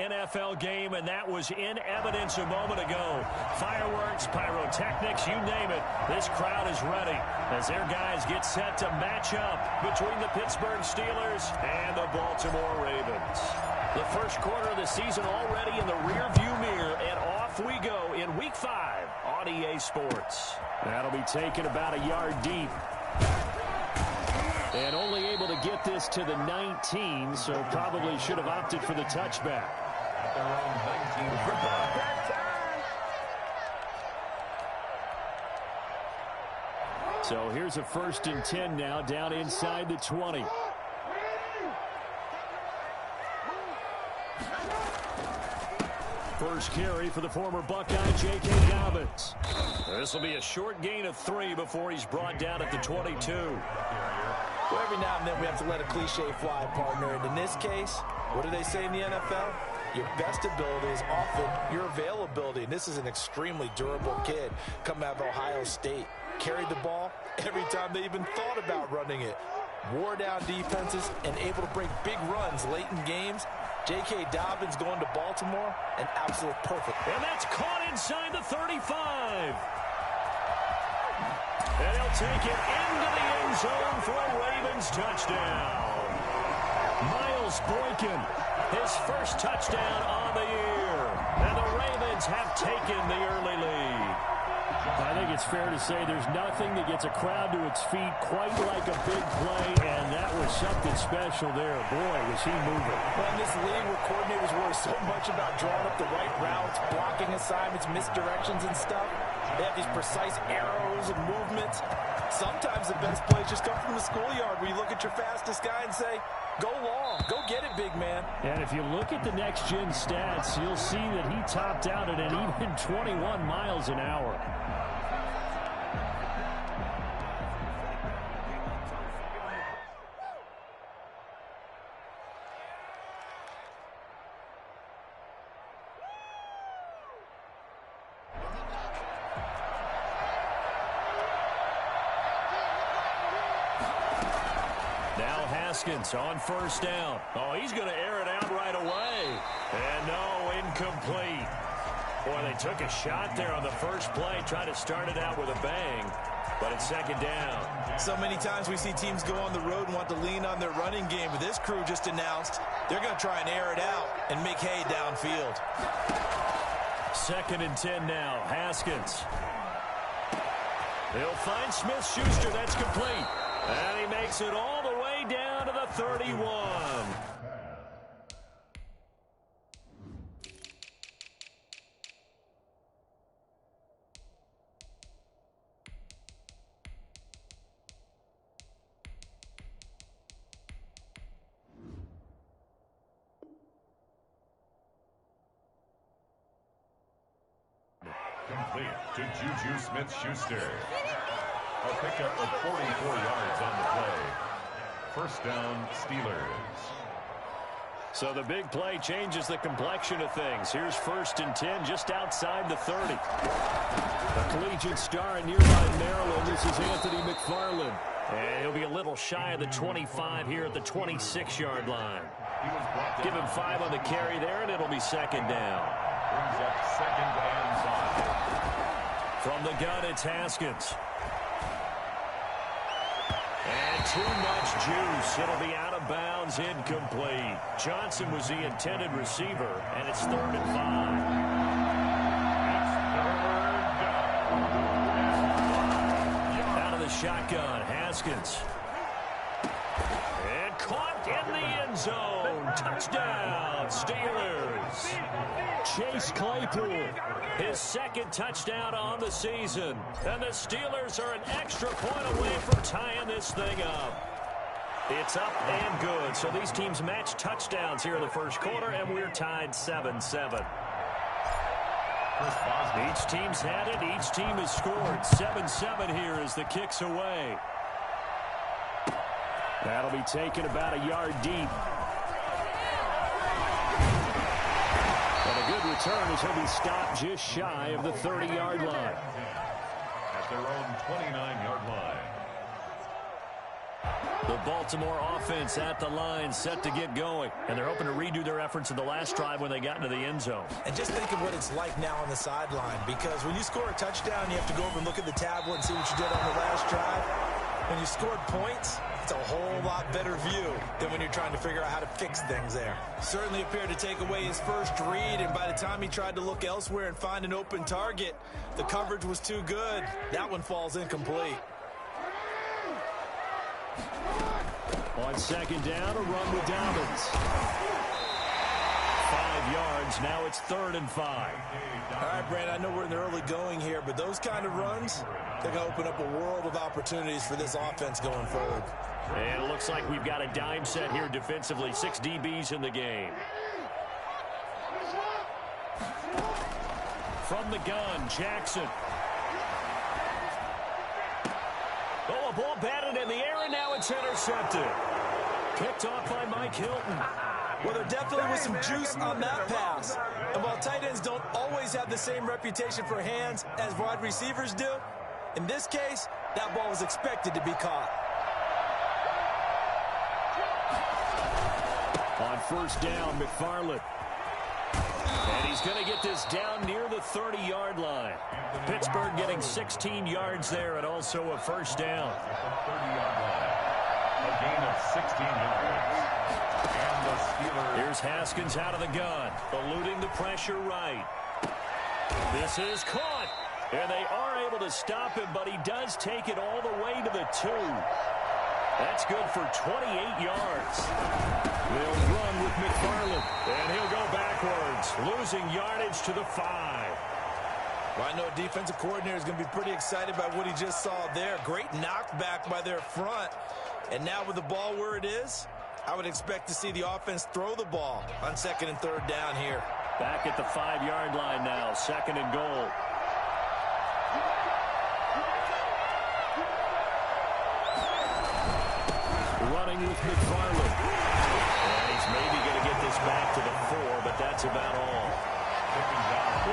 NFL game, and that was in evidence a moment ago. Fireworks, pyrotechnics, you name it. This crowd is ready as their guys get set to match up between the Pittsburgh Steelers and the Baltimore Ravens. The first quarter of the season already in the rearview mirror, and off we go in Week 5 on EA Sports. That'll be taken about a yard deep. And only able to get this to the 19, so probably should have opted for the touchback. So here's a 1st and 10 now, down inside the 20. First carry for the former Buckeye, J.K. Dobbins. This will be a short gain of 3 before he's brought down at the 22. Well, every now and then we have to let a cliche fly, partner. And in this case, what do they say in the NFL? Your best ability is often your availability. And this is an extremely durable kid coming out of Ohio State. Carried the ball every time they even thought about running it. Wore down defenses and able to break big runs late in games. J.K. Dobbins going to Baltimore, an absolute perfect. And that's caught inside the 35. And he'll take it into the end zone for a Ravens touchdown. Myles Boykin, his first touchdown on the year. And the Ravens have taken the early lead. I think it's fair to say there's nothing that gets a crowd to its feet quite like a big play, and that was something special there. Boy, was he moving. Well, in this league where coordinators worry so much about drawing up the right routes, blocking assignments, misdirections and stuff, they have these precise arrows and movements. Sometimes the best plays just come from the schoolyard where you look at your fastest guy and say, go long, go get it, big man. And if you look at the next-gen stats, you'll see that he topped out at an even 21 miles an hour. Haskins on first down. Oh, he's going to air it out right away. And no, incomplete. Boy, they took a shot there on the first play, tried to start it out with a bang, but it's 2nd down. So many times we see teams go on the road and want to lean on their running game, but this crew just announced they're going to try and air it out and make hay downfield. 2nd and 10 now, Haskins. He'll find Smith-Schuster, that's complete. And he makes it all the way down to the 31. Complete to Juju Smith-Schuster. A pickup of 44 yards on the play. First down, Steelers. So the big play changes the complexion of things. Here's 1st and 10 just outside the 30. The collegiate star in nearby Maryland, this is Anthony McFarland. And he'll be a little shy of the 25 here at the 26-yard line. Give him 5 on the carry there, and it'll be 2nd down. Brings up 2nd and 5. From the gun, it's Haskins. And too much juice. It'll be out of bounds, incomplete. Johnson was the intended receiver, and it's 3rd and 5. Out of the shotgun, Haskins. And caught in the end zone. Touchdown, Steelers. Chase Claypool, his 2nd touchdown on the season. And the Steelers are an extra point away from tying this thing up. It's up and good. So these teams match touchdowns here in the first quarter, and we're tied 7-7. Each team's had it. Each team has scored. 7-7 here as the kick's away. That'll be taken about a yard deep. And a good return as he'll be stopped just shy of the 30-yard line. At their own 29-yard line. The Baltimore offense at the line, set to get going. And they're hoping to redo their efforts in the last drive when they got into the end zone. And just think of what it's like now on the sideline, because when you score a touchdown, you have to go over and look at the tablet and see what you did on the last drive. When you scored points, it's a whole lot better view than when you're trying to figure out how to fix things there. Certainly appeared to take away his first read, and by the time he tried to look elsewhere and find an open target, the coverage was too good. That one falls incomplete. On second down, a run with Dobbins. 5 yards. Now it's 3rd and 5. All right, Brandon, I know we're in the early going here, but those kind of runs, they're going to open up a world of opportunities for this offense going forward. And it looks like we've got a dime set here defensively. 6 DBs in the game. From the gun, Jackson. Oh, a ball batted in the air, and now it's intercepted. Picked off by Mike Hilton. Well, there definitely was some juice on that pass. And while tight ends don't always have the same reputation for hands as wide receivers do, in this case, that ball was expected to be caught. On first down, McFarland. And he's going to get this down near the 30-yard line. Pittsburgh getting 16 yards there and also a first down. A gain of 16 yards. And the Steelers. Here's Haskins out of the gun, eluding the pressure right. This is caught. And they are able to stop him, but he does take it all the way to the 2. That's good for 28 yards. They'll run with McFarland, and he'll go backwards, losing yardage to the 5. Well, I know a defensive coordinator is going to be pretty excited by what he just saw there. Great knockback by their front. And now with the ball where it is, I would expect to see the offense throw the ball on 2nd and 3rd down here. Back at the 5-yard line now, 2nd and goal. Running with McFarland. And he's maybe going to get this back to the 4, but that's about all.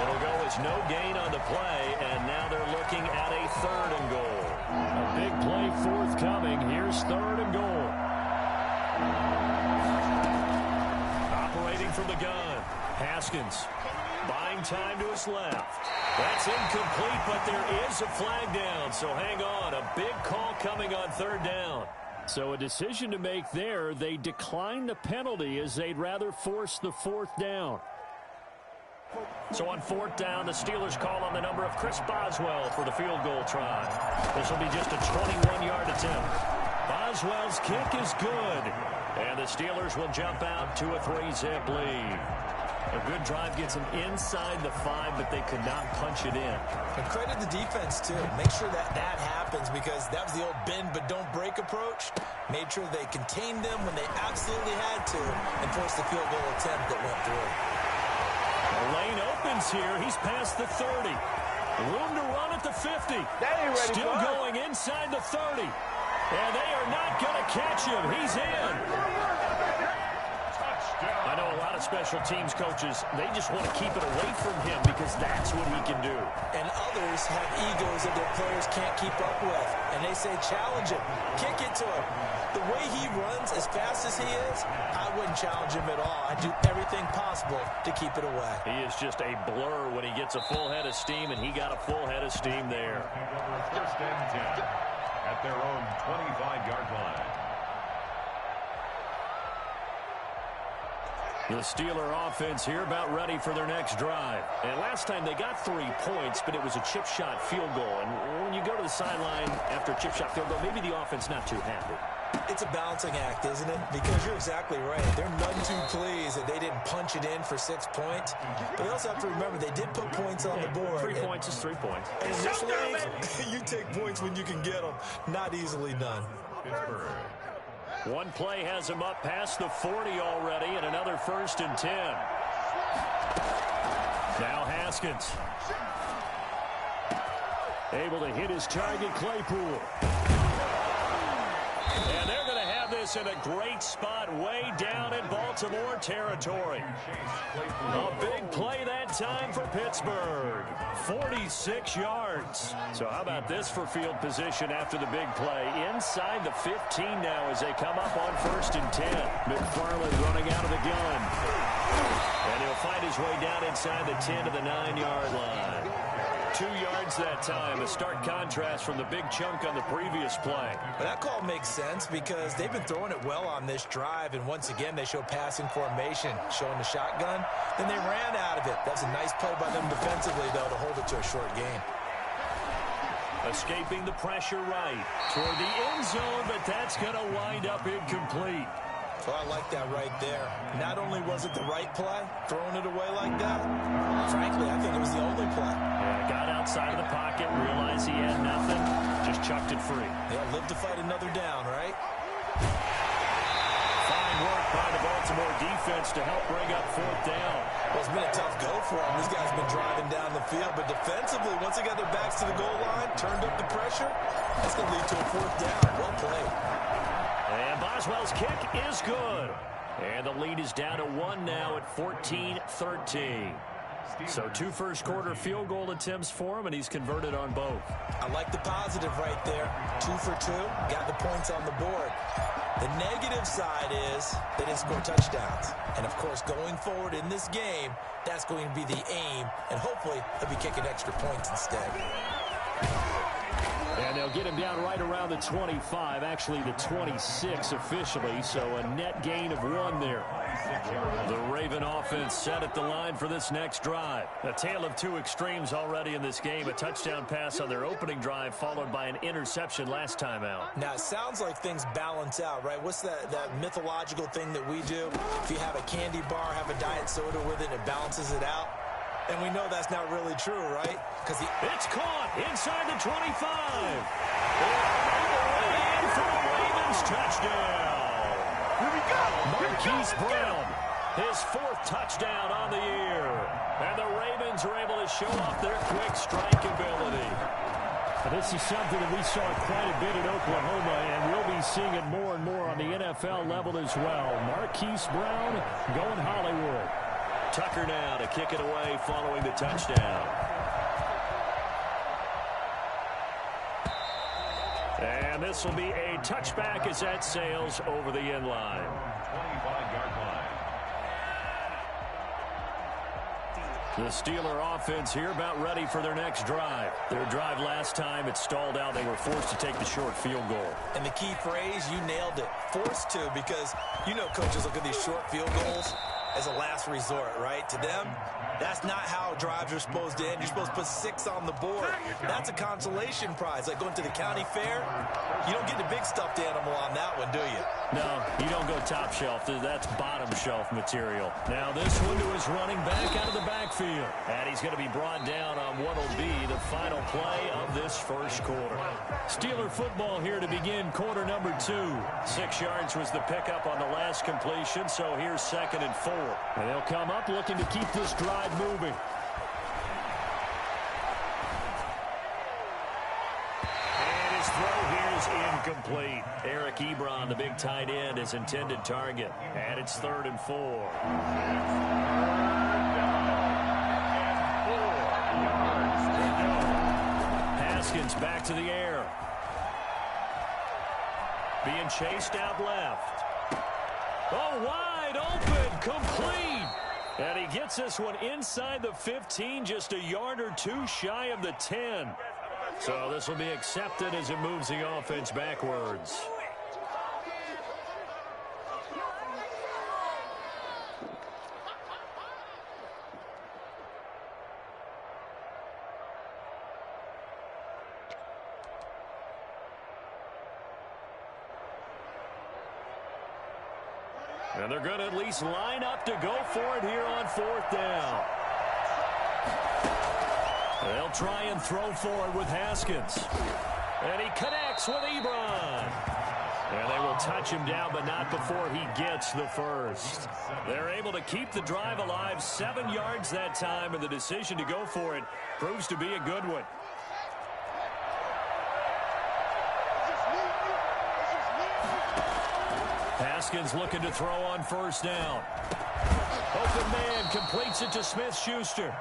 It'll go as no gain on the play, and now they're looking at a 3rd and goal. A big play forthcoming. Here's 3rd and goal. Operating from the gun. Haskins buying time to his left. That's incomplete, but there is a flag down, so hang on. A big call coming on 3rd down. So a decision to make there. They decline the penalty as they'd rather force the 4th down. So on 4th down, the Steelers call on the number of Chris Boswell for the field goal try. This will be just a 21-yard attempt. Boswell's kick is good. And the Steelers will jump out to a 3-zip lead. A good drive gets them inside the 5, but they could not punch it in. And credit the defense, too. Make sure that happens, because that was the old bend but don't break approach. Made sure they contained them when they absolutely had to and forced the field goal attempt that went through. The lane opens here. He's past the 30. Room to run at the 50. Still going inside the 30. And they are not going to catch him. He's in. I know a lot of special teams coaches, they just want to keep it away from him because that's what he can do. And others have egos that their players can't keep up with. And they say, challenge him. Kick it to him. The way he runs as fast as he is, I wouldn't challenge him at all. I'd do everything possible to keep it away. He is just a blur when he gets a full head of steam, and he got a full head of steam there. First and 10 at their own 25-yard line. The Steeler offense here about ready for their next drive. And last time they got 3 points, but it was a chip shot field goal. And when you go to the sideline after a chip shot field goal, maybe the offense not too happy. It's a balancing act, isn't it? Because you're exactly right. They're none too pleased that they didn't punch it in for 6 points. But they also have to remember they did put points on the board. 3 points is 3 points. And in this league, you take points when you can get them. Not easily done. Pittsburgh. One play has him up past the 40 already, and another 1st and 10. Now Haskins. Able to hit his target, Claypool. And they're going to have this in a great spot way down in Baltimore territory. A big play that time for Pittsburgh. 46 yards. So how about this for field position after the big play? Inside the 15 now as they come up on 1st and 10. McFarland running out of the gun. And he'll find his way down inside the 10 to the 9-yard line. 2 yards that time, a stark contrast from the big chunk on the previous play. Well, that call makes sense because they've been throwing it well on this drive, and once again they show passing formation, showing the shotgun. Then they ran out of it. That's a nice play by them defensively, though, to hold it to a short gain. Escaping the pressure right toward the end zone, but that's going to wind up incomplete. Well, I like that right there. Not only was it the right play, throwing it away like that, frankly, I think it was the only play. Yeah, got outside of the pocket, realized he had nothing, just chucked it free. Yeah, live to fight another down, right? Fine work by the Baltimore defense to help bring up 4th down. Well, it's been a tough go for them. These guys have been driving down the field, but defensively, once they got their backs to the goal line, turned up the pressure, that's going to lead to a 4th down. Well played. And Boswell's kick is good. And the lead is down to 1 now at 14-13. So 2 first-quarter field goal attempts for him, and he's converted on both. I like the positive right there. 2 for 2, got the points on the board. The negative side is they didn't score touchdowns. And, of course, going forward in this game, that's going to be the aim, and hopefully they'll be kicking extra points instead. And they'll get him down right around the 25, actually the 26 officially, so a net gain of 1 there. The Raven offense set at the line for this next drive. A tale of 2 extremes already in this game. A touchdown pass on their opening drive followed by an interception last time out. Now, it sounds like things balance out, right? What's that mythological thing that we do? If you have a candy bar, have a diet soda with it, and it balances it out. And we know that's not really true, right? Because it's caught inside the 25. And for the Ravens, touchdown. Here we go. Marquise Brown, his 4th touchdown on the year. And the Ravens are able to show off their quick strike ability. This is something that we saw quite a bit in Oklahoma, and we'll be seeing it more and more on the NFL level as well. Marquise Brown going Hollywood. Tucker now to kick it away following the touchdown. And this will be a touchback as that sails over the end line. 25-yard line. The Steeler offense here about ready for their next drive. Their drive last time, it stalled out. They were forced to take the short field goal. And the key phrase, you nailed it. Forced to, because you know coaches look at these short field goals as a last resort, right? To them, that's not how drives are supposed to end. You're supposed to put 6 on the board. That's a consolation prize. Like going to the county fair, you don't get the big stuffed animal on that one, do you? No, you don't go top shelf. That's bottom shelf material. Now this one to his running back out of the backfield. And he's going to be brought down on what will be the final play of this first quarter. Steeler football here to begin quarter number 2. 6 yards was the pickup on the last completion, so here's 2nd and 4. And they'll come up looking to keep this drive moving. And his throw here is incomplete. Eric Ebron, the big tight end, is intended target. And it's 3rd and 4. Haskins back to the air. Being chased out left. Oh, wide open, complete. And he gets this one inside the 15, just a yard or 2 shy of the 10. So this will be accepted as it moves the offense backwards. And they're going to at least line up to go for it here on 4th down. They'll try and throw for it with Haskins. And he connects with Ebron. And they will touch him down, but not before he gets the first. They're able to keep the drive alive, 7 yards that time, and the decision to go for it proves to be a good one. Haskins looking to throw on first down. Open man completes it to Smith-Schuster.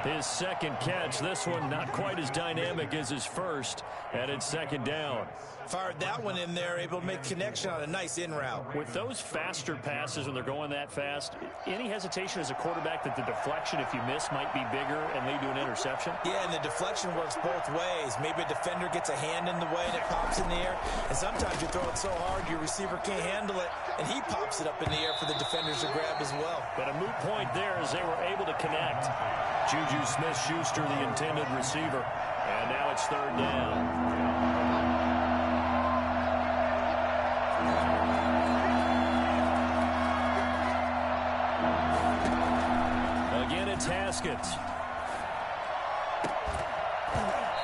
His second catch. This one not quite as dynamic as his first. And it's second down. Fired that one in there, able to make connection on a nice in route. With those faster passes when they're going that fast, any hesitation as a quarterback that the deflection, if you miss, might be bigger and lead to an interception? Yeah, and the deflection works both ways. Maybe a defender gets a hand in the way and it pops in the air. And sometimes you throw it so hard your receiver can't handle it, and he pops it up in the air for the defenders to grab as well. But a moot point there as they were able to connect. Juju Smith-Schuster, the intended receiver. And now it's third down. Again, it's Haskins.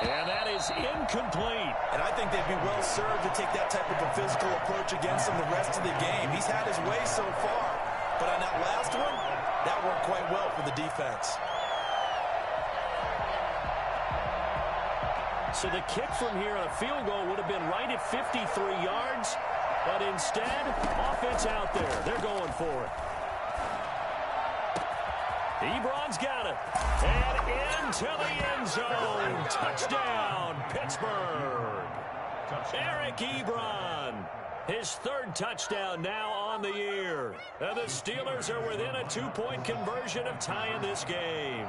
And that is incomplete. And I think they'd be well served to take that type of a physical approach against him the rest of the game. He's had his way so far. But on that last one, that worked quite well for the defense. So the kick from here on a field goal would have been right at 53 yards. But instead, offense out there. They're going for it. Ebron's got it. And into the end zone. Touchdown, Pittsburgh. Eric Ebron. His third touchdown now on the year. And the Steelers are within a 2-point conversion of tying this game.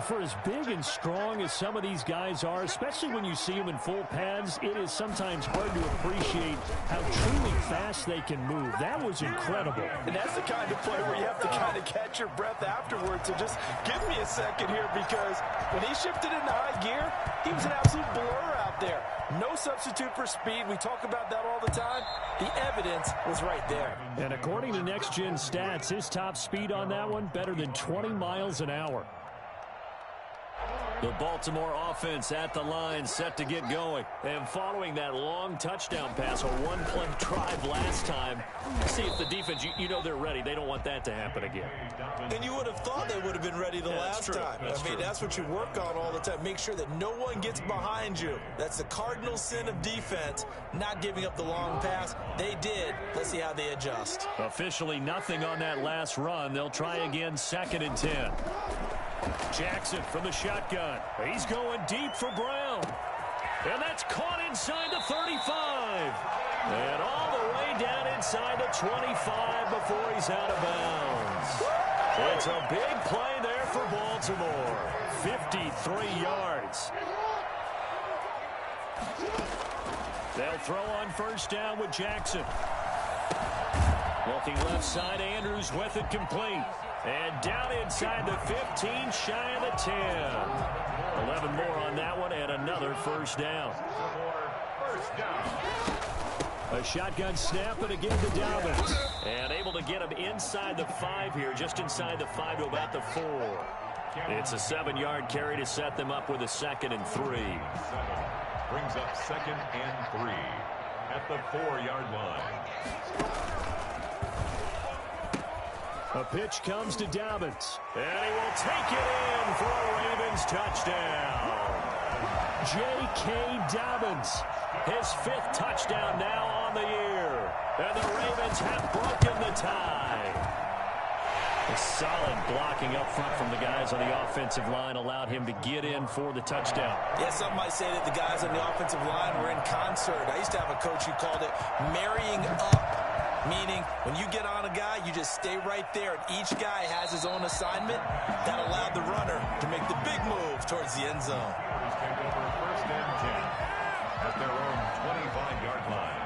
For as big and strong as some of these guys are, especially when you see them in full pads, it is sometimes hard to appreciate how truly fast they can move. That was incredible. And that's the kind of play where you have to kind of catch your breath afterwards. So just give me a second here, because when he shifted into high gear, he was an absolute blur out there. No substitute for speed. We talk about that all the time. The evidence was right there. And according to Next Gen Stats, his top speed on that one, better than 20 miles an hour. The Baltimore offense at the line, set to get going. And following that long touchdown pass, a one-play drive last time, see if the defense, you know they're ready. They don't want that to happen again. And you would have thought they would have been ready the last time. That's what you work on all the time. Make sure that no one gets behind you. That's the cardinal sin of defense, not giving up the long pass. They did. Let's see how they adjust. Officially nothing on that last run. They'll try again, 2nd and 10. Jackson from the shotgun. He's going deep for Brown. And that's caught inside the 35. And all the way down inside the 25 before he's out of bounds. It's a big play there for Baltimore. 53 yards. They'll throw on first down with Jackson. Looking left side, Andrews with it complete. And down inside the 15, shy of the 10. 11 more on that one, and another first down. A shotgun snap, and again to Dobbins. And able to get him inside the 5 here, just inside the 5 to about the 4. It's a 7-yard carry to set them up with a 2nd and 3. Brings up 2nd and 3 at the 4-yard line. A pitch comes to Dobbins. And he will take it in for a Ravens touchdown. J.K. Dobbins, his 5th touchdown now on the year. And the Ravens have broken the tie. A solid blocking up front from the guys on the offensive line allowed him to get in for the touchdown. Yeah, some might say that the guys on the offensive line were in concert. I used to have a coach who called it marrying up. Meaning, when you get on a guy, you just stay right there, and each guy has his own assignment. That allowed the runner to make the big move towards the end zone. Take over 1st and 10 at their own 25-yard line.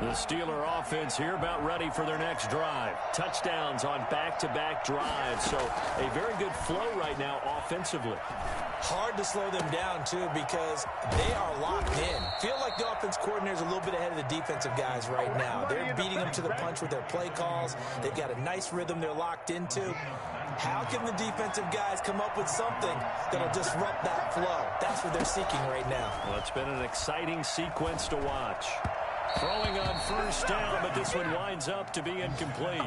The Steeler offense here about ready for their next drive. Touchdowns on back-to-back drives, so a very good flow right now offensively. Hard to slow them down, too, because they are locked in. Feel like the offense coordinator is a little bit ahead of the defensive guys right now. They're beating them to the punch with their play calls. They've got a nice rhythm they're locked into. How can the defensive guys come up with something that'll disrupt that flow? That's what they're seeking right now. Well, it's been an exciting sequence to watch. Throwing on first down, but this one winds up to be incomplete.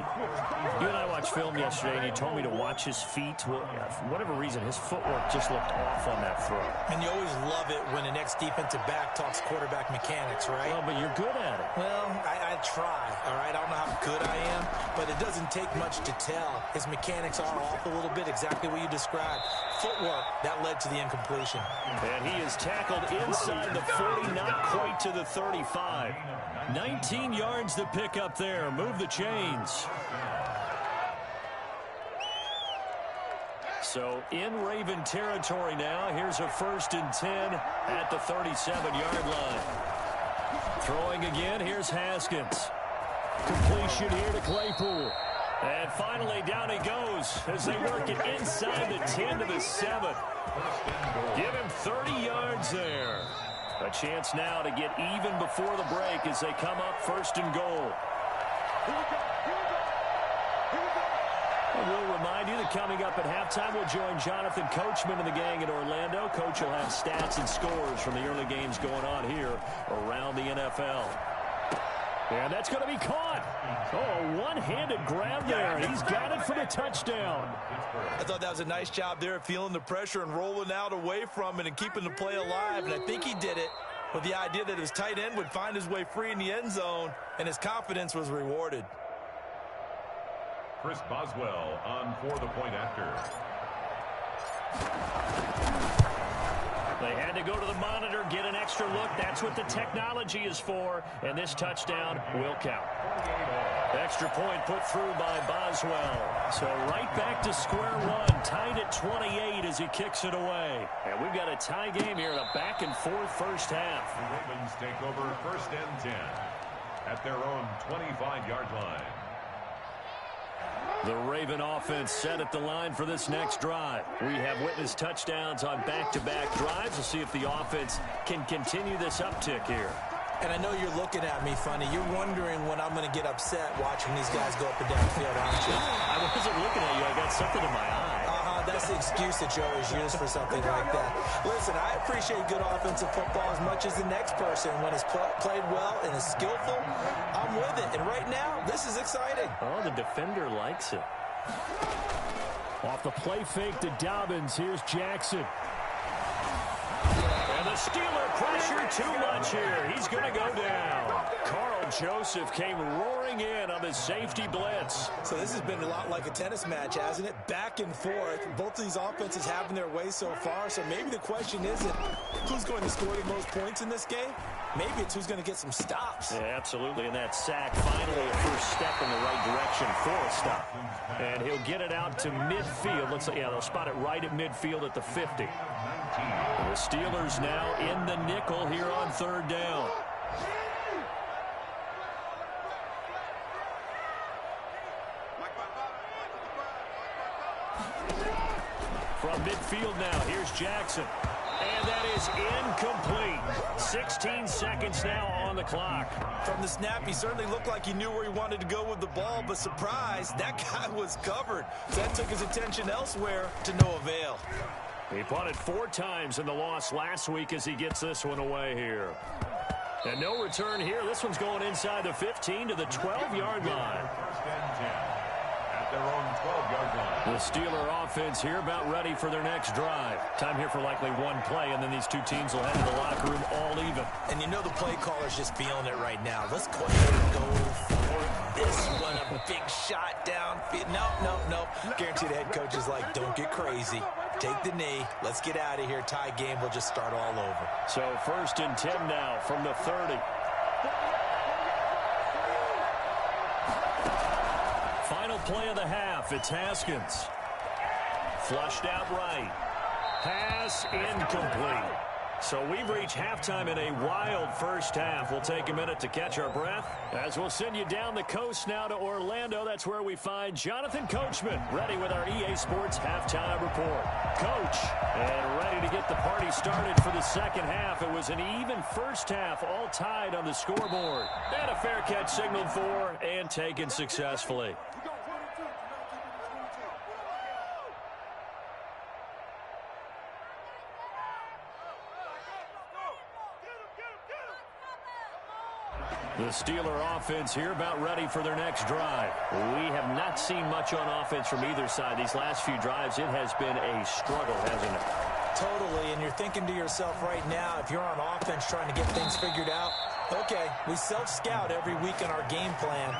You and I watched film yesterday, and you told me to watch his feet. Well, for whatever reason, his footwork just looked off on that throw. And you always love it when the next defensive back talks quarterback mechanics, right? Well, but you're good at it. Well, I try, all right? I don't know how good I am, but it doesn't take much to tell. His mechanics are off a little bit, exactly what you described. Footwork, that led to the incompletion. And he is tackled inside the 40, not quite to the 35. 19 yards to pick up there. Move the chains. So in Raven territory now. Here's a 1st and 10 at the 37-yard line. Throwing again. Here's Haskins. Completion here to Claypool. And finally down he goes as they work it inside the 10 to the 7. Give him 30 yards there. A chance now to get even before the break as they come up 1st and goal. We'll remind you that coming up at halftime, we'll join Jonathan Coachman and the gang in Orlando. Coach will have stats and scores from the early games going on here around the NFL. And that's going to be caught. Oh, one-handed grab there. He's got it for the touchdown. I thought that was a nice job there, feeling the pressure and rolling out away from it and keeping the play alive. And I think he did it with the idea that his tight end would find his way free in the end zone, and his confidence was rewarded. Chris Boswell on for the point after. They had to go to the monitor, get an extra look. That's what the technology is for. And this touchdown will count. Extra point put through by Boswell. So right back to square one. Tied at 28 as he kicks it away. And we've got a tie game here in a back-and-forth first half. The Ravens take over 1st and 10 at their own 25-yard line. The Raven offense set at the line for this next drive. We have witnessed touchdowns on back-to-back drives. We'll see if the offense can continue this uptick here. And I know you're looking at me funny. You're wondering when I'm going to get upset watching these guys go up and down the field, aren't you? I wasn't looking at you. I got something in my eye. That's the excuse that you always use for something like that. Listen, I appreciate good offensive football as much as the next person. When it's played well and is skillful, I'm with it. And right now, this is exciting. Oh, the defender likes it. Off the play fake to Dobbins. Here's Jackson. And the Steeler pressure too much here. He's going to go down. Carl Joseph came roaring in on the safety blitz. So this has been a lot like a tennis match, hasn't it? Back and forth. Both of these offenses having their way so far. So maybe the question isn't who's going to score the most points in this game. Maybe it's who's going to get some stops. Yeah, absolutely. And that sack, finally a first step in the right direction for a stop. And he'll get it out to midfield. Looks like, yeah, they'll spot it right at midfield at the 50. The Steelers now in the nickel here on 3rd down. From midfield now, here's Jackson. And that is incomplete. 16 seconds now on the clock. From the snap, he certainly looked like he knew where he wanted to go with the ball, but surprise, that guy was covered. So that took his attention elsewhere to no avail. He punted 4 times in the loss last week as he gets this one away here. And no return here. This one's going inside the 15 to the 12-yard line. 1st and 10 at their own 12-yard line. The Steeler offense here about ready for their next drive. Time here for likely one play, and then these two teams will head to the locker room all even. And you know the play caller's just feeling it right now. Let's go ahead and go for this one. A big shot downfield. Nope. Guarantee the head coach is like, don't get crazy. Take the knee. Let's get out of here. Tie game. We'll just start all over. So 1st and 10 now from the 30. Final play of the half. It's Haskins. Flushed out right. Pass incomplete. So we've reached halftime in a wild first half. We'll take a minute to catch our breath as we'll send you down the coast now to Orlando. That's where we find Jonathan Coachman ready with our EA Sports halftime report. Coach, and ready to get the party started for the second half. It was an even first half, all tied on the scoreboard. And a fair catch signaled for and taken successfully. The Steeler offense here about ready for their next drive. We have not seen much on offense from either side. These last few drives, it has been a struggle, hasn't it? Totally, and you're thinking to yourself right now, if you're on offense trying to get things figured out, okay, we self-scout every week in our game plan.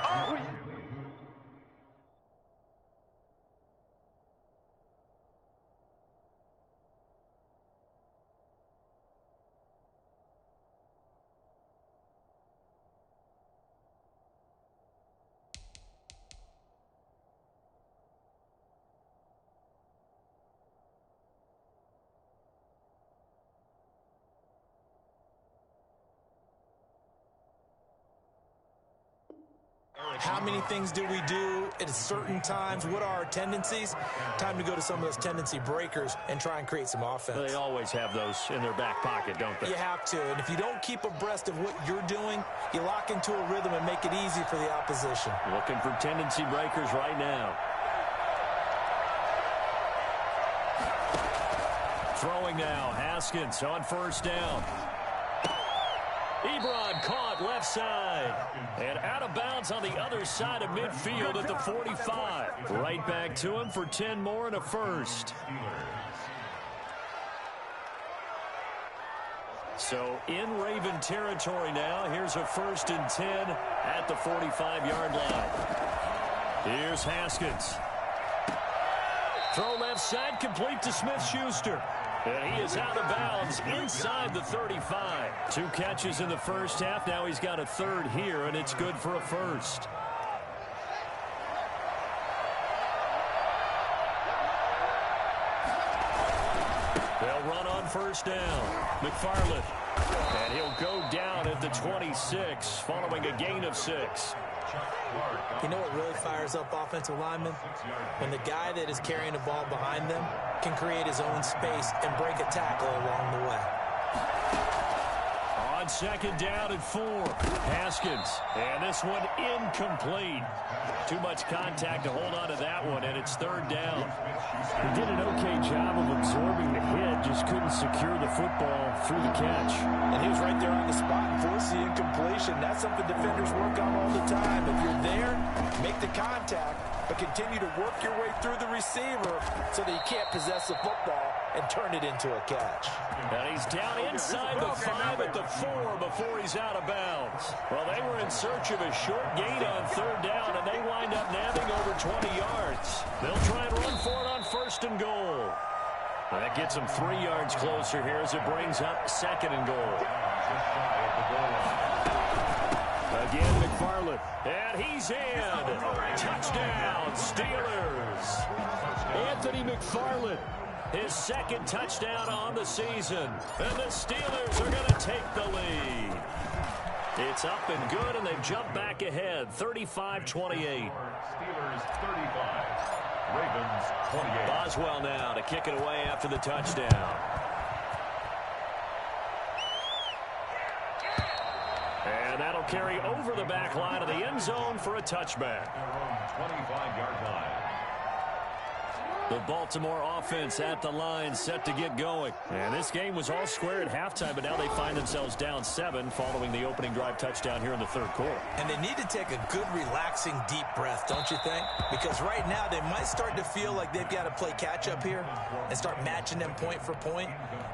How many things do we do at certain times? What are our tendencies? Time to go to some of those tendency breakers and try and create some offense. They always have those in their back pocket, don't they? You have to. And if you don't keep abreast of what you're doing, you lock into a rhythm and make it easy for the opposition. Looking for tendency breakers right now. Throwing now, Haskins on first down. Ebron caught left side. And out of bounds on the other side of midfield at the 45. Right back to him for 10 more and a first. So in Raven territory now. Here's a 1st and 10 at the 45-yard line. Here's Haskins. Throw left side, complete to Smith-Schuster. And he is out of bounds inside the 35. 2 catches in the first half. Now he's got a 3rd here, and it's good for a first. They'll run on first down. McFarland. And he'll go down at the 26, following a gain of 6. You know what really fires up offensive linemen? When the guy that is carrying the ball behind them can create his own space and break a tackle along the way. On 2nd down and 4, Haskins. And this one incomplete. Too much contact to hold on to that one, and it's 3rd down. He did an okay job of absorbing the hit, just couldn't secure the football through the catch. And he was right there on the spot and forced the incompletion. That's something defenders work on all the time. If you're there, make the contact, but continue to work your way through the receiver so that you can't possess the football and turn it into a catch. And he's down inside the 5 at the 4 before he's out of bounds. Well, they were in search of a short gain on 3rd down, and they wind up nabbing over 20 yards. They'll try and run for it on 1st and goal. And that gets them 3 yards closer here as it brings up 2nd and goal. Again, McFarland. And he's in. Touchdown, Steelers. Anthony McFarland. His 2nd touchdown on the season. And the Steelers are going to take the lead. It's up and good, and they've jumped back ahead, 35-28. Steelers 35, Ravens 28. Boswell now to kick it away after the touchdown. And that'll carry over the back line of the end zone for a touchback. 25-yard line. The Baltimore offense at the line, set to get going. And this game was all square at halftime, but now they find themselves down 7 following the opening drive touchdown here in the 3rd quarter. And they need to take a good, relaxing, deep breath, don't you think? Because right now they might start to feel like they've got to play catch-up here and start matching them point for point.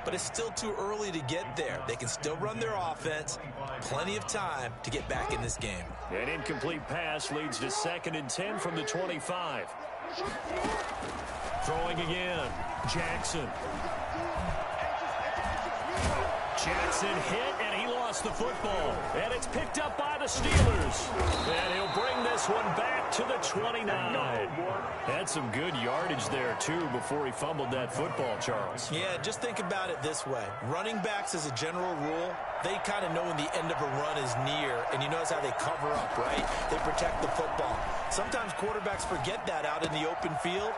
But it's still too early to get there. They can still run their offense. Plenty of time to get back in this game. An incomplete pass leads to 2nd and 10 from the 25. Throwing again. Jackson. Jackson hit, and he lost the football. And it's picked up by the Steelers. And he'll bring this one back to the 29. Had some good yardage there, too, before he fumbled that football, Charles. Yeah, just think about it this way. Running backs, as a general rule, they kind of know when the end of a run is near, and you notice how they cover up, right? They protect the football. Sometimes quarterbacks forget that out in the open field.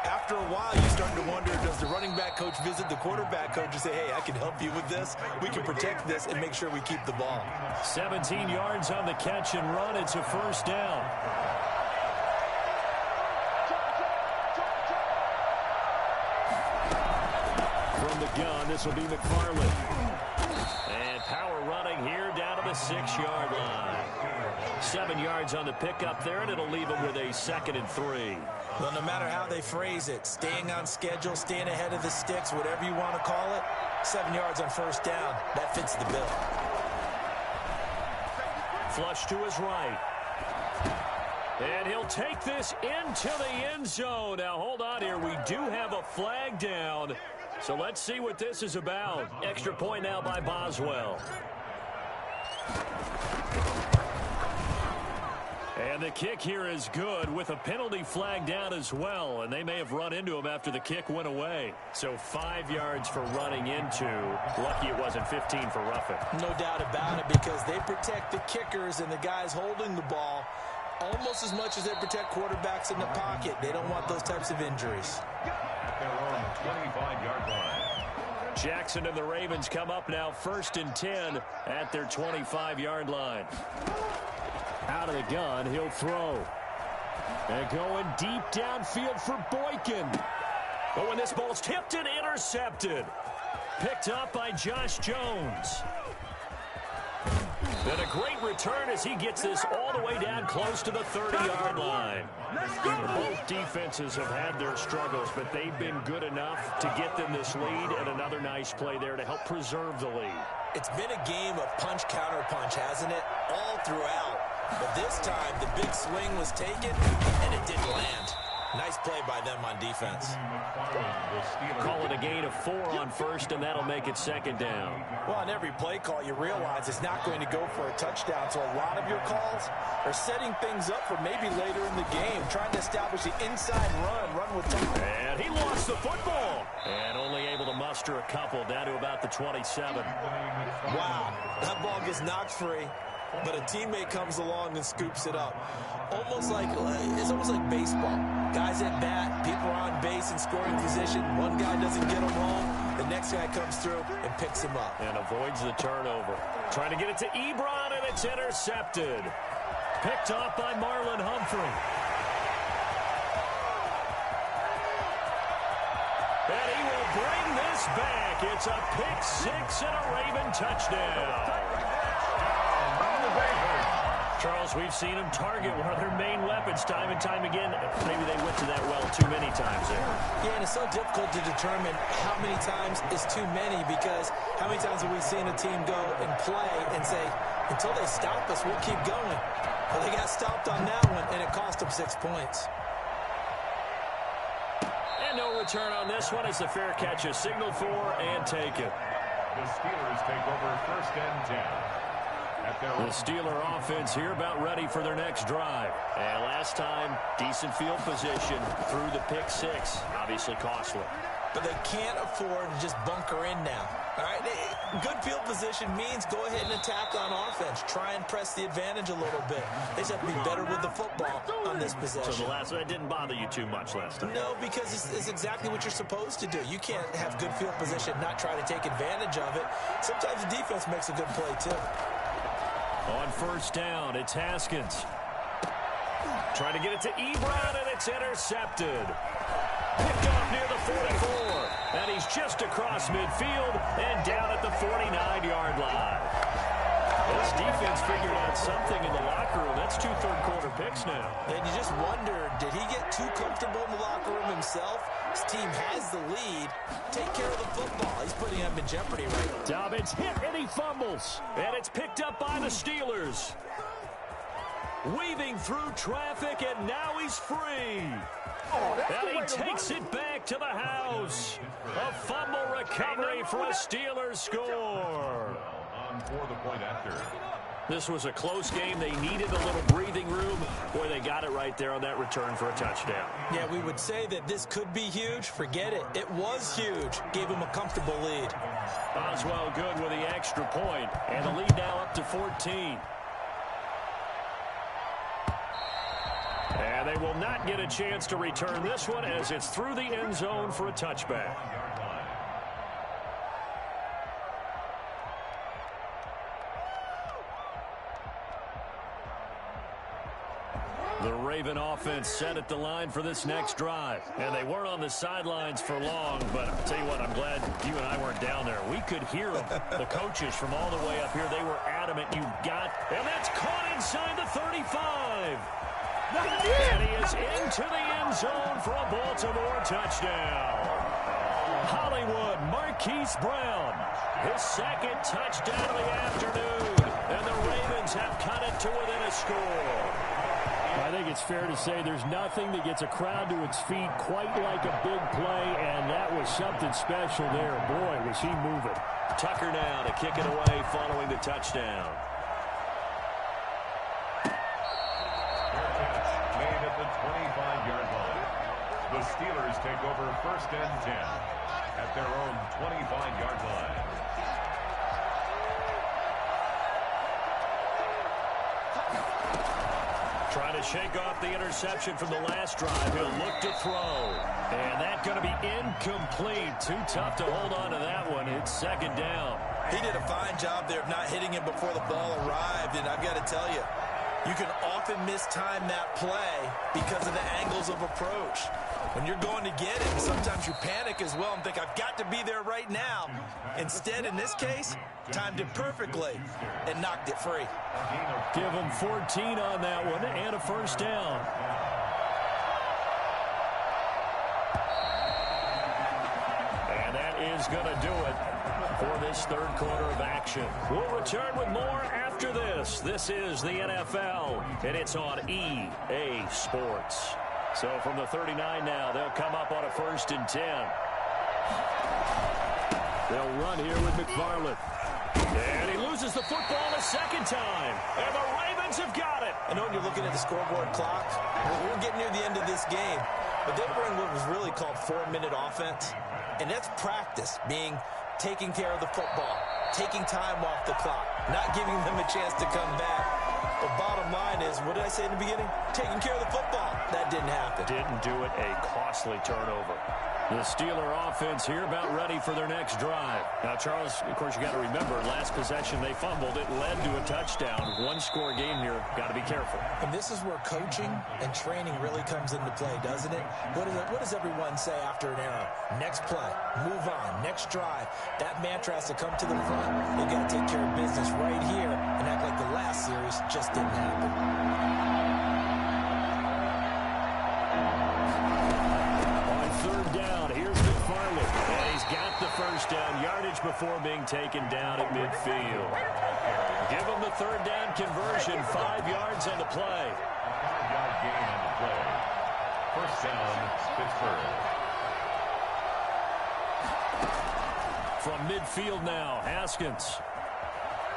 After a while, you start to wonder, does the running back coach visit the quarterback coach and say, hey, I can help you with this? We can protect this and make sure we keep the ball. 17 yards on the catch and run. It's a 1st down. From the gun, this will be McFarland. And power running here down to the 6-yard line. 7 yards on the pickup there, and it'll leave them with a 2nd and 3. Well, no matter how they phrase it, staying on schedule, staying ahead of the sticks, whatever you want to call it, 7 yards on first down, that fits the bill. Flush to his right. And he'll take this into the end zone. Now, hold on here. We do have a flag down. So let's see what this is about. Extra point now by Boswell. And the kick here is good with a penalty flag down as well. And they may have run into him after the kick went away. So 5 yards for running into. Lucky it wasn't 15 for roughing. No doubt about it, because they protect the kickers and the guys holding the ball almost as much as they protect quarterbacks in the pocket. They don't want those types of injuries. At their own 25-yard line. Jackson and the Ravens come up now 1st and 10 at their 25-yard line. Out of the gun, he'll throw. And going deep downfield for Boykin. But when this ball's tipped and intercepted. Picked up by Josh Jones. And a great return as he gets this all the way down close to the 30-yard line. Both defenses have had their struggles, but they've been good enough to get them this lead, and another nice play there to help preserve the lead. It's been a game of punch-counter-punch, hasn't it? All throughout. But this time, the big swing was taken, and it didn't land. Nice play by them on defense. Call it a gain of 4 on first, and that'll make it 2nd down. Well, on every play call, you realize it's not going to go for a touchdown, so a lot of your calls are setting things up for maybe later in the game, trying to establish the inside run with time. And he lost the football, and only able to muster a couple down to about the 27. Wow, that ball gets knocked free, but a teammate comes along and scoops it up. It's almost like baseball. Guys at bat, people are on base in scoring position. One guy doesn't get him home. The next guy comes through and picks him up. And avoids the turnover. Trying to get it to Ebron, and it's intercepted. Picked off by Marlon Humphrey. And he will bring this back. It's a pick 6 and a Raven touchdown. Charles, we've seen them target one of their main weapons time and time again. Maybe they went to that well too many times there. Yeah, and it's so difficult to determine how many times is too many, because how many times have we seen a team go and play and say, until they stop us, we'll keep going. Well, they got stopped on that one, and it cost them 6 points. And no return on this one as the fair catch is signaled for and taken. The Steelers take over 1st and 10. The Steeler offense here about ready for their next drive. And last time, decent field position through the pick 6. Obviously costly. But they can't afford to just bunker in now. All right, good field position means go ahead and attack on offense. Try and press the advantage a little bit. They just have to be better with the football on this possession. So the last one didn't bother you too much last time? No, because it's exactly what you're supposed to do. You can't have good field position, not try to take advantage of it. Sometimes the defense makes a good play, too. On 1st down, it's Haskins. Trying to get it to Ebron, and it's intercepted. Picked off near the 44. And he's just across midfield and down at the 49-yard line. This defense figured out something in the locker room. That's 2 third-quarter picks now. And you just wonder, did he get too comfortable in the locker room himself? His team has the lead. Take care of the football. He's putting him in jeopardy right now. Dobbins hit, and he fumbles. And it's picked up by the Steelers. Weaving through traffic, and now he's free. And he takes it back to the house. A fumble recovery for a Steelers score. On for the point after. This was a close game. They needed a little breathing room. Boy, they got it right there on that return for a touchdown. Yeah, we would say that this could be huge. Forget it. It was huge. Gave him a comfortable lead. Boswell good with the extra point, and the lead now up to 14. And they will not get a chance to return this one as it's through the end zone for a touchback. The Raven offense set at the line for this next drive. And they weren't on the sidelines for long, but I'll tell you what, I'm glad you and I weren't down there. We could hear them. The coaches from all the way up here, they were adamant. You got, and that's caught inside the 35. drive. And he is into the end zone for a Baltimore touchdown. Hollywood Marquise Brown, his second touchdown of the afternoon. And the Ravens have cut it to within a score. I think it's fair to say there's nothing that gets a crowd to its feet quite like a big play, and that was something special there. Boy, was he moving. Tucker now to kick it away following the touchdown. Made at the 25-yard line. The Steelers take over 1st and 10 at their own 25-yard line. Trying to shake off the interception from the last drive. He'll look to throw. And that's going to be incomplete. Too tough to hold on to that one. It's 2nd down. He did a fine job there of not hitting him before the ball arrived, and I've got to tell you, you can often mistime that play because of the angles of approach. When you're going to get it, sometimes you panic as well and think, I've got to be there right now. Instead, in this case, timed it perfectly and knocked it free. Give him 14 on that one and a 1st down. And that is going to do it for this 3rd quarter of action. We'll return with more after this. This is the NFL, and it's on EA Sports. So from the 39 now, they'll come up on a 1st and 10. They'll run here with McFarland. And he loses the football a 2nd time. And the Ravens have got it. I know when you're looking at the scoreboard clock, we're getting near the end of this game. But they were in what was really called 4-minute offense. And that's practice, being taking care of the football, taking time off the clock, not giving them a chance to come back. The bottom line is, what did I say in the beginning? Taking care of the football. That didn't happen. Didn't do it. A costly turnover. The Steeler offense here about ready for their next drive. Now, Charles, of course, you got to remember, last possession they fumbled. It led to a touchdown. 1-score game here. Got to be careful. And this is where coaching and training really comes into play, doesn't it? What does everyone say after an error? Next play, move on, next drive. That mantra has to come to the front. They got to take care of business right here and act like the last series just didn't happen. Got the 1st down, yardage before being taken down at midfield. Give him the 3rd down conversion, 5 yards on the play. 5-yard gain on the play. 1st down, Pittsburgh. From midfield now, Haskins.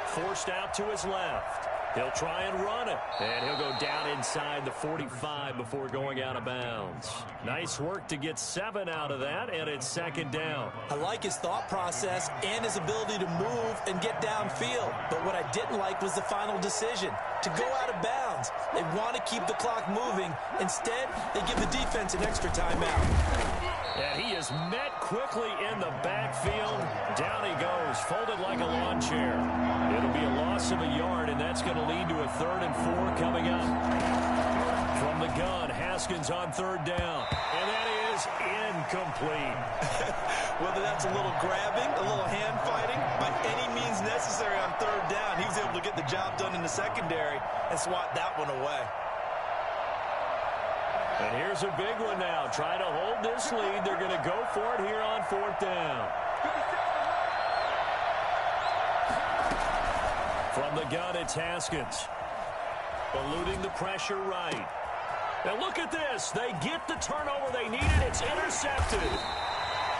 Forced out to his left. He'll try and run it. And he'll go down inside the 45 before going out of bounds. Nice work to get 7 out of that, and it's 2nd down. I like his thought process and his ability to move and get downfield. But what I didn't like was the final decision, to go out of bounds. They want to keep the clock moving. Instead, they give the defense an extra timeout. And he is met quickly in the backfield. Down he goes, folded like a lawn chair. It'll be a loss of a yard, and that's going to lead to a 3rd and 4 coming up. From the gun, Haskins on 3rd down. And that is incomplete. Whether that's a little grabbing, a little hand fighting, by any means necessary on 3rd down, he was able to get the job done in the secondary and swat that one away. And here's a big one now. Try to hold this lead. They're going to go for it here on 4th down. From the gun, it's Haskins. Eluding the pressure right. Now look at this. They get the turnover they needed. It's intercepted.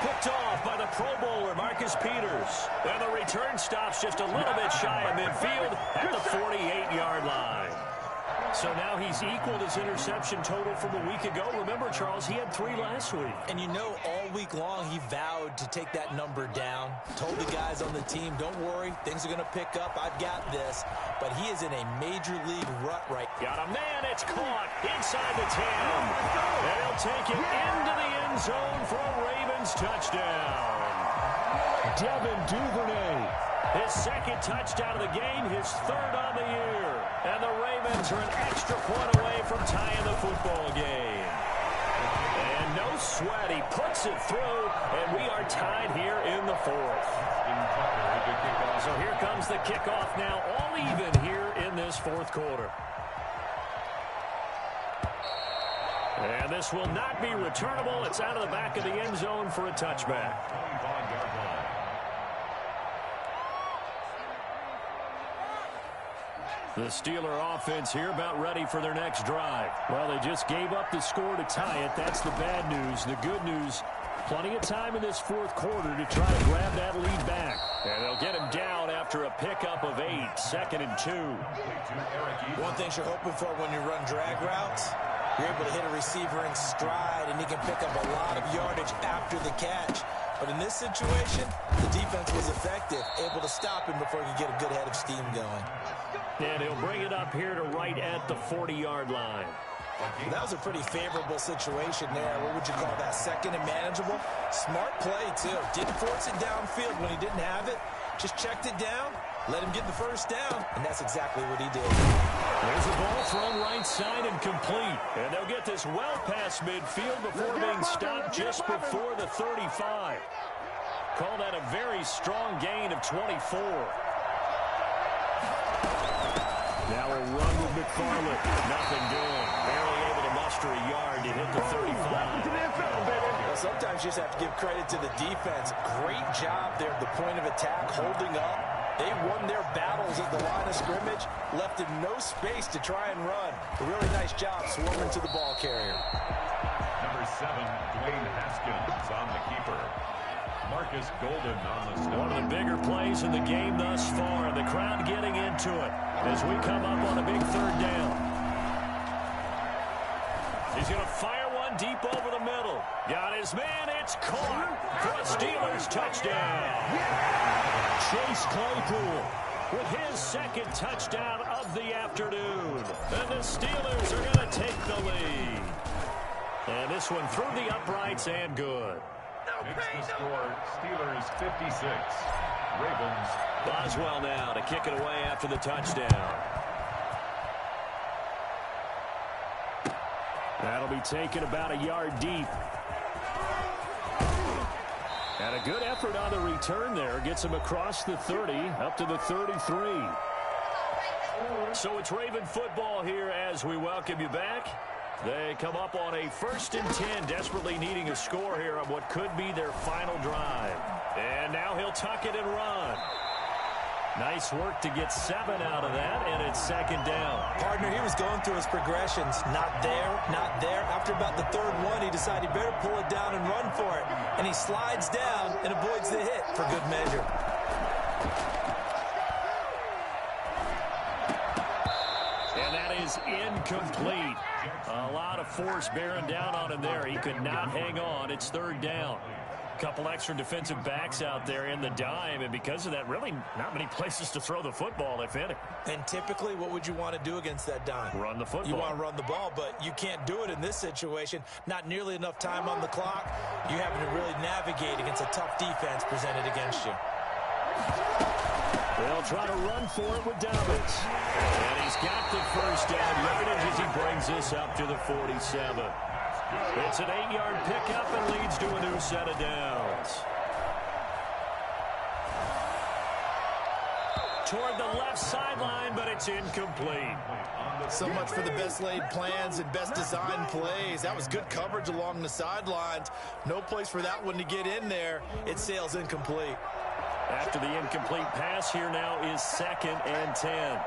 Picked off by the Pro Bowler, Marcus Peters. And the return stops just a little bit shy of midfield at the 48-yard line. So now he's equaled his interception total from a week ago. Remember, Charles, he had 3 last week. And you know, all week long he vowed to take that number down. Told the guys on the team, don't worry, things are going to pick up. I've got this. But he is in a major league rut right now. Got a man, it's caught inside the 10. And he'll take it into the end zone for a Ravens touchdown. Devin Duvernay, his 2nd touchdown of the game, his 3rd on the year. And the Ravens are an extra point away from tying the football game. And no sweat, he puts it through, and we are tied here in the 4th. So here comes the kickoff now, all even here in this 4th quarter. And this will not be returnable. It's out of the back of the end zone for a touchback. The Steeler offense here about ready for their next drive. Well, they just gave up the score to tie it. That's the bad news. The good news, plenty of time in this fourth quarter to try to grab that lead back. And they'll get him down after a pickup of 8, 2nd and 2. One thing you're hoping for when you run drag routes, you're able to hit a receiver in stride, and he can pick up a lot of yardage after the catch. But in this situation, the defense was effective, able to stop him before he could get a good head of steam going. And he'll bring it up here to right at the 40-yard line. That was a pretty favorable situation there. What would you call that? Second and manageable? Smart play, too. Didn't force it downfield when he didn't have it. Just checked it down, let him get the first down, and that's exactly what he did. There's a ball thrown right side and complete. And they'll get this well past midfield before being stopped just before the 35. Call that a very strong gain of 24. Now a run with McFarland. Nothing doing. Barely able to muster a yard to hit the 35. Well, sometimes you just have to give credit to the defense. Great job there at the point of attack, holding up. They won their battles at the line of scrimmage, left him no space to try and run. A really nice job swarming to the ball carrier. Number 7, Dwayne Haskins on the keeper. Marcus Golden on the stop. One of the bigger plays in the game thus far. The crowd getting into it as we come up on a big 3rd down. He's going to fire one deep over the middle. Got his man. It's caught for a Steelers touchdown. Chase Claypool with his 2nd touchdown of the afternoon. And the Steelers are going to take the lead. And this one through the uprights and good. It's the score, Steelers 56, Ravens. Boswell now to kick it away after the touchdown. That'll be taken about a yard deep. And a good effort on the return there. Gets him across the 30, up to the 33. So it's Raven football here as we welcome you back. They come up on a 1st and 10, desperately needing a score here on what could be their final drive. And now he'll tuck it and run. Nice work to get 7 out of that, and it's 2nd down. Partner, he was going through his progressions. Not there, not there. After about the 3rd one, he decided he better pull it down and run for it. And he slides down and avoids the hit for good measure. And that is incomplete. A lot of force bearing down on him there. He could not hang on. It's 3rd down. Couple extra defensive backs out there in the dime, and because of that, really not many places to throw the football, if any. And typically, what would you want to do against that dime? Run the football. You want to run the ball, but you can't do it in this situation. Not nearly enough time on the clock. You having to really navigate against a tough defense presented against you. They'll try to run for it with Dobbins. And he's got the 1st down yardage as he brings this up to the 47. It's an 8-yard pickup and leads to a new set of downs. Toward the left sideline, but it's incomplete. So much for the best laid plans and best designed plays. That was good coverage along the sidelines. No place for that one to get in there. It sails incomplete. After the incomplete pass, here now is 2nd and 10.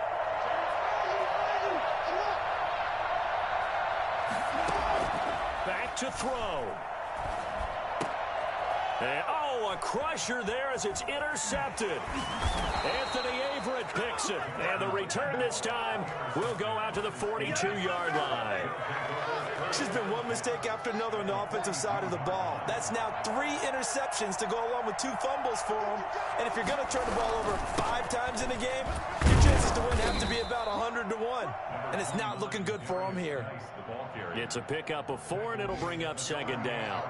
Back to throw. And, a crusher there as it's intercepted. Anthony Averett picks it. And the return this time will go out to the 42-yard line. There's been one mistake after another on the offensive side of the ball. That's now 3 interceptions to go along with 2 fumbles for him. And if you're going to turn the ball over 5 times in a game, your chances to win have to be about 100 to 1. And it's not looking good for him here. It's a pickup of 4, and it'll bring up 2nd down.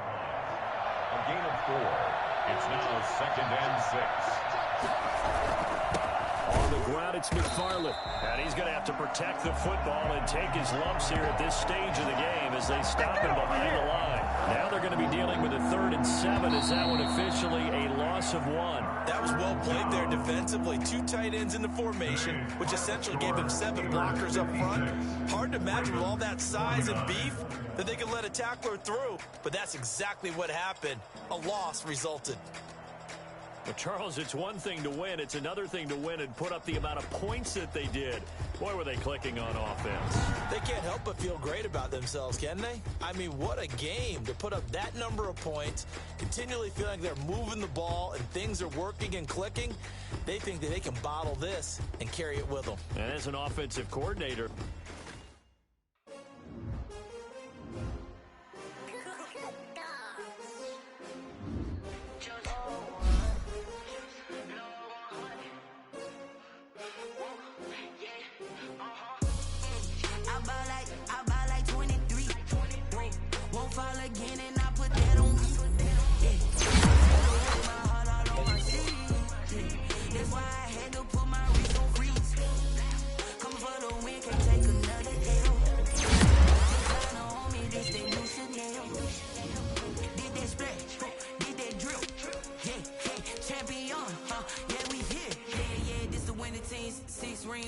A gain of 4. It's now 2nd and 6. On the ground, it's McFarland. And he's going to have to protect the football and take his lumps here at this stage of the game as they stop him behind the line. Now they're going to be dealing with a 3rd and 7 as that one officially a loss of 1. That was well played there defensively. 2 tight ends in the formation, which essentially gave him 7 blockers up front. Hard to imagine with all that size and beef that they could let a tackler through. But that's exactly what happened. A loss resulted. But Charles, it's one thing to win. It's another thing to win and put up the amount of points that they did. Boy, were they clicking on offense. They can't help but feel great about themselves, can they? I mean, what a game to put up that number of points, continually feeling like they're moving the ball and things are working and clicking. They think that they can bottle this and carry it with them. And as an offensive coordinator,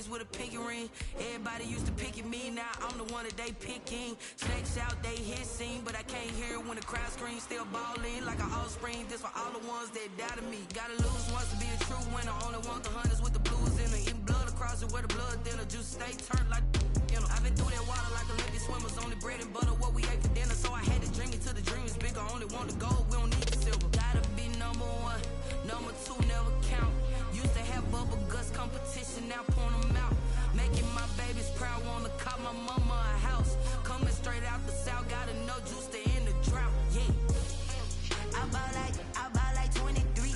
with a pinky ring. Everybody used to pick at me, now I'm the one that they picking. Snakes out, they hissing, but I can't hear when the crowd screams. Still balling like an offspring. This for all the ones that doubted me. Gotta lose once to be a true winner. Only want the hunters with the blues in it. Eating blood across it where the blood thinner. Juice stay turned like, you know. I've been through that water like Olympic swimmers. Only bread and butter what we ate for dinner. So I had to dream it till the dream is bigger. Only want the gold, we don't need the silver. Gotta be number one, number two never count. Used to have bubble guts competition, now point them out. Making my babies proud, wanna call my mama a house. Coming straight out the south, gotta know juice to end the drought. Yeah, I bought like 23.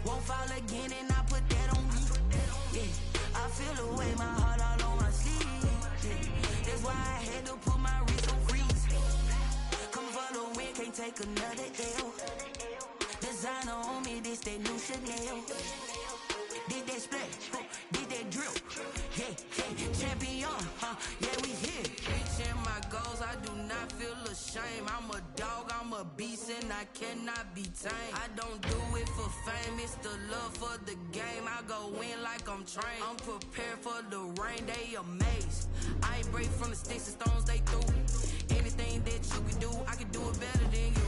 Won't fall again, and I put that on me. Yeah, I feel the way, my heart all on my sleeve. Yeah, that's why I had to put my wrist on freeze. Come for the win, can't take another L. Designer on me, this that new Chanel. Did that splash, did that drill. Yeah, champion, yeah, we here. Reaching my goals, I do not feel ashamed. I'm a dog, I'm a beast, and I cannot be tamed. I don't do it for fame, it's the love for the game. I go in like I'm trained. I'm prepared for the rain, they amazed. I ain't break from the sticks and stones they threw. Anything that you can do, I can do it better than you.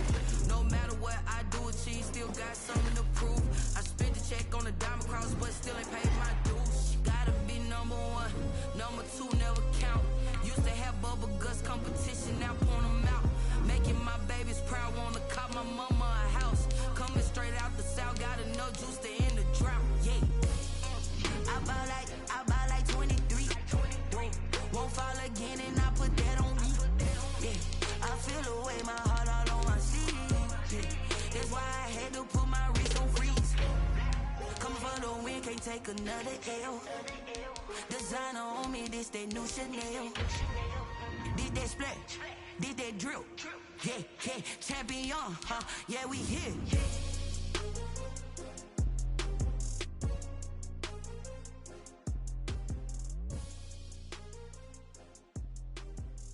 No matter what I do, achieve, still got something to prove. I spent the check on the diamond cross, but still ain't paid my dues. Gotta be number one, number two never count. Used to have bubble guts competition, now point them out. Making my babies proud, wanna call my mama a house. Coming straight out the south, gotta know juice to end the drought. Yeah, I bought like 23. Won't fall again, and I put that on me. Yeah, I feel the way, my heart all on my sleeve. Yeah, that's why I had to put my wrist on freeze. Coming for the win, can't take another L. Designer on me, this that new Chanel. Did that splash, did that drill. Yeah, champion, yeah, we here.